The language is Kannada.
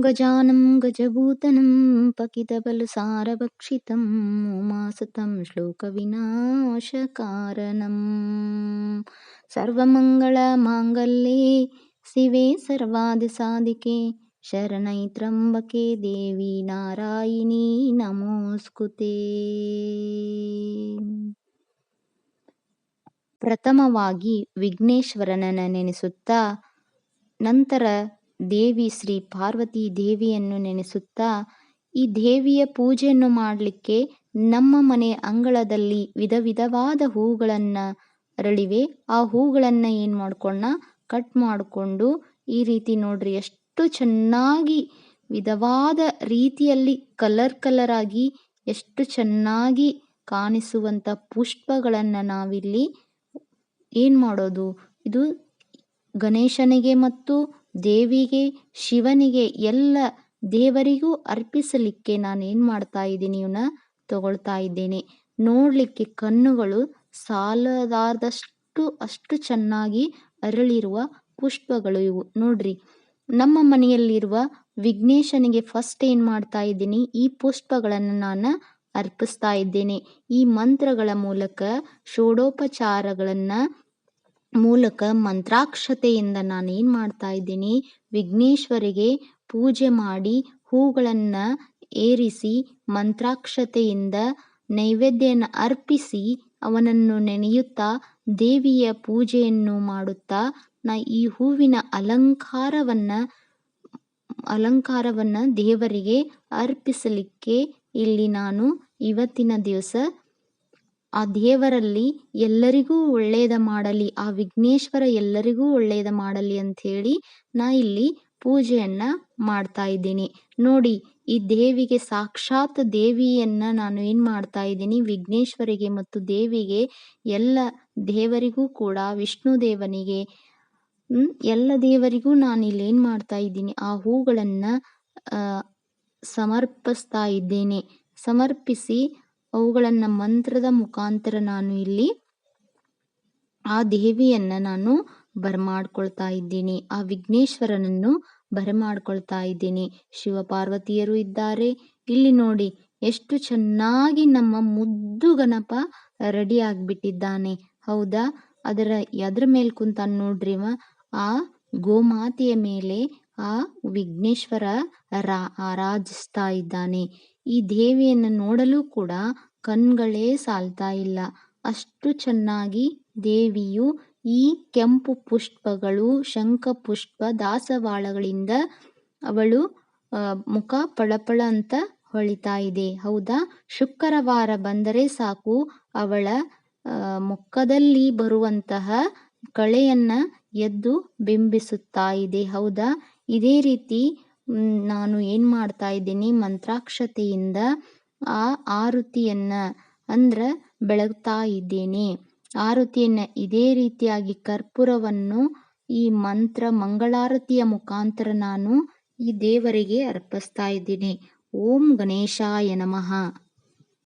ಗಜಾನಂ ಗಜಭೂತನಂ ಪಕಿತಬಲಸಾರಭಕ್ಷಿತಂ ಉಮಾಸುತಂ ಶ್ಲೋಕವಿನಾಶಕಾರಣಂ ಸರ್ವಮಂಗಳಮಾಂಗಲ್ಯೆ ಶಿವೆ ಸರ್ವಾದಿಸಾಧಿಕೆ ಶರಣೈ ತ್ರ್ಯಂಬಕೆ ದೇವಿ ನಾರಾಯಣಿ ನಮೋಸ್ತುತೇ. ಪ್ರಥಮವಾಗಿ ವಿಘ್ನೇಶ್ವರನನ್ನು ನೆನೆಸುತ್ತಾ, ನಂತರ ದೇವಿ ಶ್ರೀ ಪಾರ್ವತಿ ದೇವಿಯನ್ನು ನೆನೆಸುತ್ತಾ, ಈ ದೇವಿಯ ಪೂಜೆಯನ್ನು ಮಾಡಲಿಕ್ಕೆ ನಮ್ಮ ಮನೆ ಅಂಗಳದಲ್ಲಿ ವಿಧ ವಿಧವಾದ ಹೂಗಳನ್ನು ಅರಳಿವೆ. ಆ ಹೂಗಳನ್ನು ಏನು ಮಾಡ್ಕೊಂಡ ಕಟ್ ಮಾಡಿಕೊಂಡು ಈ ರೀತಿ ನೋಡ್ರಿ ಎಷ್ಟು ಚೆನ್ನಾಗಿ ವಿಧವಾದ ರೀತಿಯಲ್ಲಿ ಕಲರ್ ಆಗಿ ಎಷ್ಟು ಚೆನ್ನಾಗಿ ಕಾಣಿಸುವಂಥ ಪುಷ್ಪಗಳನ್ನು ನಾವಿಲ್ಲಿ ಏನು ಮಾಡೋದು, ಇದು ಗಣೇಶನಿಗೆ ಮತ್ತು ದೇವಿಗೆ, ಶಿವನಿಗೆ, ಎಲ್ಲ ದೇವರಿಗೂ ಅರ್ಪಿಸಲಿಕ್ಕೆ ನಾನು ಏನು ಮಾಡ್ತಾ ಇದ್ದೀನಿ, ಇವನ್ನ ತಗೊಳ್ತಾ ಇದ್ದೇನೆ. ನೋಡಲಿಕ್ಕೆ ಕಣ್ಣುಗಳು ಸಾಲದಾದಷ್ಟು ಅಷ್ಟು ಚೆನ್ನಾಗಿ ಅರಳಿರುವ ಪುಷ್ಪಗಳು ಇವು ನೋಡ್ರಿ. ನಮ್ಮ ಮನೆಯಲ್ಲಿರುವ ವಿಘ್ನೇಶನಿಗೆ ಫಸ್ಟ್ ಏನು ಮಾಡ್ತಾ ಇದ್ದೀನಿ, ಈ ಪುಷ್ಪಗಳನ್ನು ನಾನು ಅರ್ಪಿಸ್ತಾ ಇದ್ದೇನೆ. ಈ ಮಂತ್ರಗಳ ಮೂಲಕ, ಷೋಡೋಪಚಾರಗಳನ್ನು ಮೂಲಕ, ಮಂತ್ರಾಕ್ಷತೆಯಿಂದ ನಾನು ಏನು ಮಾಡ್ತಾ ಇದ್ದೀನಿ, ವಿಘ್ನೇಶ್ವರಿಗೆ ಪೂಜೆ ಮಾಡಿ ಹೂಗಳನ್ನು ಏರಿಸಿ ಮಂತ್ರಾಕ್ಷತೆಯಿಂದ ನೈವೇದ್ಯನ ಅರ್ಪಿಸಿ ಅವನನ್ನು ನೆನೆಯುತ್ತಾ ದೇವಿಯ ಪೂಜೆಯನ್ನು ಮಾಡುತ್ತಾ ನಾ ಈ ಹೂವಿನ ಅಲಂಕಾರವನ್ನು ದೇವರಿಗೆ ಅರ್ಪಿಸಲಿಕ್ಕೆ ಇಲ್ಲಿ ನಾನು ಇವತ್ತಿನ ದಿವಸ ಆ ದೇವರಲ್ಲಿ ಎಲ್ಲರಿಗೂ ಒಳ್ಳೆಯದ ಮಾಡಲಿ, ಆ ವಿಘ್ನೇಶ್ವರ ಎಲ್ಲರಿಗೂ ಒಳ್ಳೆಯದ ಮಾಡಲಿ ಅಂಥೇಳಿ ನಾ ಇಲ್ಲಿ ಪೂಜೆಯನ್ನ ಮಾಡ್ತಾ ಇದ್ದೀನಿ. ನೋಡಿ, ಈ ದೇವಿಗೆ ಸಾಕ್ಷಾತ್ ದೇವಿಯನ್ನ ನಾನು ಏನು ಮಾಡ್ತಾ ಇದ್ದೀನಿ, ವಿಘ್ನೇಶ್ವರಿಗೆ ಮತ್ತು ದೇವಿಗೆ, ಎಲ್ಲ ದೇವರಿಗೂ ಕೂಡ, ವಿಷ್ಣು ದೇವನಿಗೆ, ಎಲ್ಲ ದೇವರಿಗೂ ನಾನು ಇಲ್ಲಿ ಏನು ಮಾಡ್ತಾ ಇದ್ದೀನಿ, ಆ ಹೂಗಳನ್ನು ಸಮರ್ಪಿಸ್ತಾ ಇದ್ದೇನೆ. ಸಮರ್ಪಿಸಿ ಅವುಗಳನ್ನು ಮಂತ್ರದ ಮುಖಾಂತರ ನಾನು ಇಲ್ಲಿ ಆ ದೇವಿಯನ್ನ ನಾನು ಬರಮಾಡ್ಕೊಳ್ತಾ ಇದ್ದೀನಿ, ಆ ವಿಘ್ನೇಶ್ವರನನ್ನು ಬರಮಾಡ್ಕೊಳ್ತಾ ಇದ್ದೀನಿ. ಶಿವಪಾರ್ವತಿಯರು ಇದ್ದಾರೆ ಇಲ್ಲಿ. ನೋಡಿ ಎಷ್ಟು ಚೆನ್ನಾಗಿ ನಮ್ಮ ಮುದ್ದು ಗಣಪ ರೆಡಿ ಆಗಿಬಿಟ್ಟಿದ್ದಾನೆ. ಹೌದಾ, ಅದ್ರ ಮೇಲೆ ಕುಂತ ನೋಡ್ರಿ, ಆ ಗೋಮಾತೆಯ ಮೇಲೆ ಆ ವಿಘ್ನೇಶ್ವರ ಆರಾಧಿಸ್ತಾ ಇದ್ದಾನೆ. ಈ ದೇವಿಯನ್ನು ನೋಡಲು ಕೂಡ ಕಣ್ಗಳೇ ಸಾಲ್ತಾ ಇಲ್ಲ, ಅಷ್ಟು ಚೆನ್ನಾಗಿ ದೇವಿಯು ಈ ಕೆಂಪು ಪುಷ್ಪಗಳು, ಶಂಖ ಪುಷ್ಪ, ದಾಸವಾಳಗಳಿಂದ ಅವಳು ಮುಖ ಪಳಪಳ ಅಂತ ಹೊಳಿತಾ ಇದೆ. ಹೌದಾ, ಶುಕ್ರವಾರ ಬಂದರೆ ಸಾಕು ಅವಳ ಮುಖದಲ್ಲಿ ಬರುವಂತಹ ಕಳೆಯನ್ನ ಎದ್ದು ಬಿಂಬಿಸುತ್ತಾ ಇದೆ. ಹೌದಾ, ಇದೇ ರೀತಿ ನಾನು ಏನು ಮಾಡ್ತಾ ಇದ್ದೀನಿ, ಮಂತ್ರಾಕ್ಷತೆಯಿಂದ ಆ ಆರತಿಯನ್ನ ಅಂದ್ರೆ ಬೆಳಗ್ತಾ ಇದ್ದೇನೆ. ಆರತಿಯನ್ನ ಇದೇ ರೀತಿಯಾಗಿ ಕರ್ಪೂರವನ್ನು ಈ ಮಂಗಳಾರತಿಯ ಮುಖಾಂತರ ನಾನು ಈ ದೇವರಿಗೆ ಅರ್ಪಿಸ್ತಾ ಇದ್ದೀನಿ. ಓಂ ಗಣೇಶಾಯ ನಮಃ.